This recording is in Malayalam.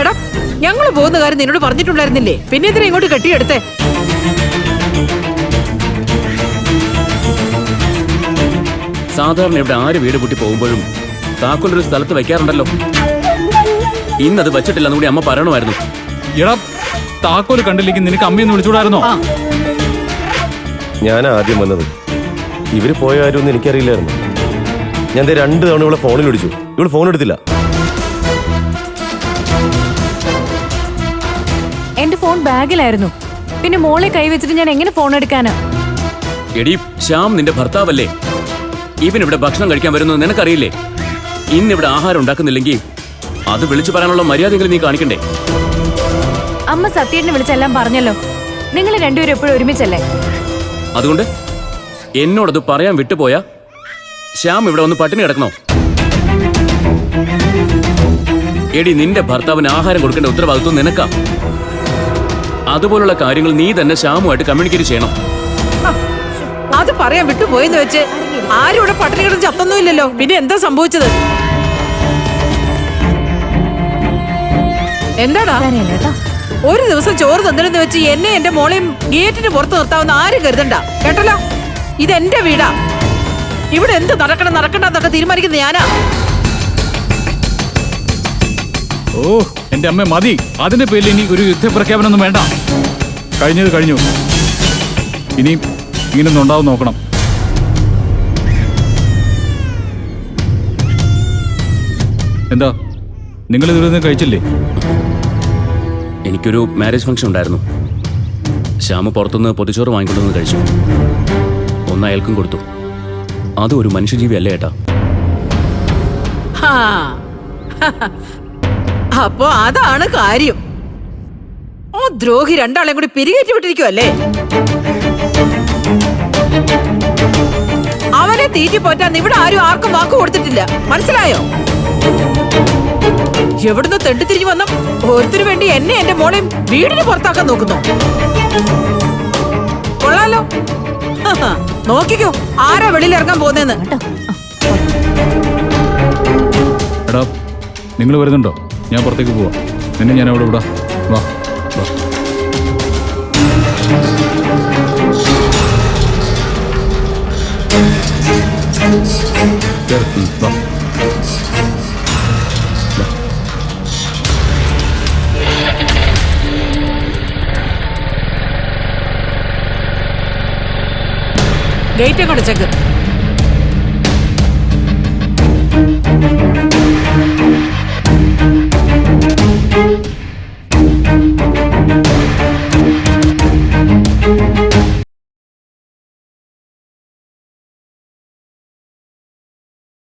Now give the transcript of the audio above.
എടാ, ഞങ്ങള് പോകുന്ന കാര്യം നിന്നോട് പറഞ്ഞിട്ടുണ്ടായിരുന്നില്ലേ? പിന്നെ എന്തിനാ ഇങ്ങോട്ട് കെട്ടിയെടുത്തേ? സാധാരണ ഇവിടെ ആര് വീട് പൂട്ടി പോകുമ്പോഴും താക്കോലൊരു സ്ഥലത്ത് വെക്കാറുണ്ടല്ലോ. ഇന്നത് വെച്ചിട്ടില്ലെന്ന് കൂടി അമ്മ പറയണമായിരുന്നു. എടാ, താക്കോല് കണ്ടില്ലെങ്കിൽ നിനക്ക് അമ്മയെന്ന് വിളിച്ചുകൂടായിരുന്നോ? ഞാൻ ആദ്യം വന്നത്. ഇവര് പോയ കാര്യമൊന്നും എനിക്കറിയില്ലായിരുന്നു. ഞാൻ 2 തവണ ഇവളെ ഫോണിൽ വിളിച്ചു. ഇവള് ഫോൺ എടുത്തില്ല. എന്റെ ഫോൺ ബാഗിലായിരുന്നു. പിന്നെ മോളെ കൈവച്ചിട്ട് ഞാൻ എങ്ങനെ ഫോൺ എടുക്കാനാ? എടി, ശ്യാം നിന്റെ ഭർത്താവല്ലേ? ഇവനിവിടെ ഭക്ഷണം കഴിക്കാൻ വരുന്നത് നിനക്കറിയില്ലേ? ഇന്നിവിടെ ആഹാരം ഉണ്ടാക്കുന്നില്ലെങ്കിൽ അത് വിളിച്ചു പറയാനുള്ള മര്യാദയെങ്കിലും നീ കാണിക്കണ്ടേ? അമ്മ സത്യേട്ടനെ വിളിച്ചെല്ലാം പറഞ്ഞല്ലോ. നിങ്ങൾ രണ്ടുപേരും എപ്പോഴും ഒരുമിച്ചല്ലേ? അതുകൊണ്ട് എന്നോടത് പറയാൻ വിട്ടുപോയാ ശ്യാം ഇവിടെ വന്ന് പട്ടിണി കിടക്കണോ? എടി, നിന്റെ ഭർത്താവിന് ആഹാരം കൊടുക്കേണ്ട ഉത്തരവാദിത്വം നിനക്കാ. അതുപോലുള്ള കാര്യങ്ങൾ നീ തന്നെ ശ്യാമുമായിട്ട് കമ്മ്യൂണിക്കേറ്റ് ചെയ്യണം. അത് പറയാൻ വിട്ടുപോയെന്ന് വെച്ച് ആരും ഇവിടെ പട്ടിണി കിടന്ന് ചത്തൊന്നുമില്ലല്ലോ. പിന്നെ എന്താ സംഭവിച്ചത്? എന്താടാ? ഒരു ദിവസം ചോറ് തന്നില്ലെന്ന് വെച്ച് എന്നെ എന്റെ മോളെയും ഗേറ്റിന് പുറത്ത് നിർത്താവുന്ന ആരും കരുതണ്ട കേട്ടല്ലോ. ഇതെന്റെ വീടാ. ഇവിടെ എന്ത് നടക്കണ്ടെന്നൊക്കെ തീരുമാനിക്കുന്നത് ഞാനാ. ഓ എന്റെ അമ്മ, മതി. അതിന്റെ പേരിൽ ഇനി ഒരു യുദ്ധപ്രഖ്യാപനമൊന്നും വേണ്ട. കഴിഞ്ഞത് കഴിഞ്ഞു. ഇനി ഇങ്ങനൊന്നും ഉണ്ടാവും നോക്കണം. എന്താ, നിങ്ങൾ ഇതിലൊന്നും കഴിച്ചില്ലേ? എനിക്കൊരു മാരേജ് ഫംഗ്ഷൻ ഉണ്ടായിരുന്നു. ശ്യാമ് പുറത്തുനിന്ന് പൊതിച്ചോറ് വാങ്ങിക്കൊണ്ടുവന്ന് കഴിച്ചു. ഒന്ന് അയാൾക്കും കൊടുത്തു. അതും ഒരു മനുഷ്യജീവി അല്ലേ ഏട്ടാ? അപ്പൊ അതാണ് കാര്യം. ഓ ദ്രോഹി രണ്ടാളെയും കൂടി പിരികേറ്റി വിട്ടിരിക്കുവല്ലേ? അവനെ തീറ്റി പോറ്റാൻ ഇവിടെ ആരും ആർക്കും വാക്ക് കൊടുത്തിട്ടില്ല. മനസ്സിലായോ? എവിടുന്ന് തെണ്ടി തിരിഞ്ഞു വന്ന ഓരോരുത്തരു വേണ്ടി എന്നെ എന്റെ മോളെയും വീടിന് പുറത്താക്കാൻ നോക്കുന്നു. കൊള്ളാലോ. നോക്കിക്കോ ആരാ വെളിയിൽ ഇറങ്ങാൻ പോകുന്നതെന്ന്. എടാ, നിങ്ങൾ വരുന്നുണ്ടോ? ഞാൻ പുറത്തേക്ക് പോവാ. നിന്നെ ഞാൻ അവിടെ വിടാം. വാ വാ. വാ. ഗേറ്റ് അങ്ങോട്ട് ചെക്ക്.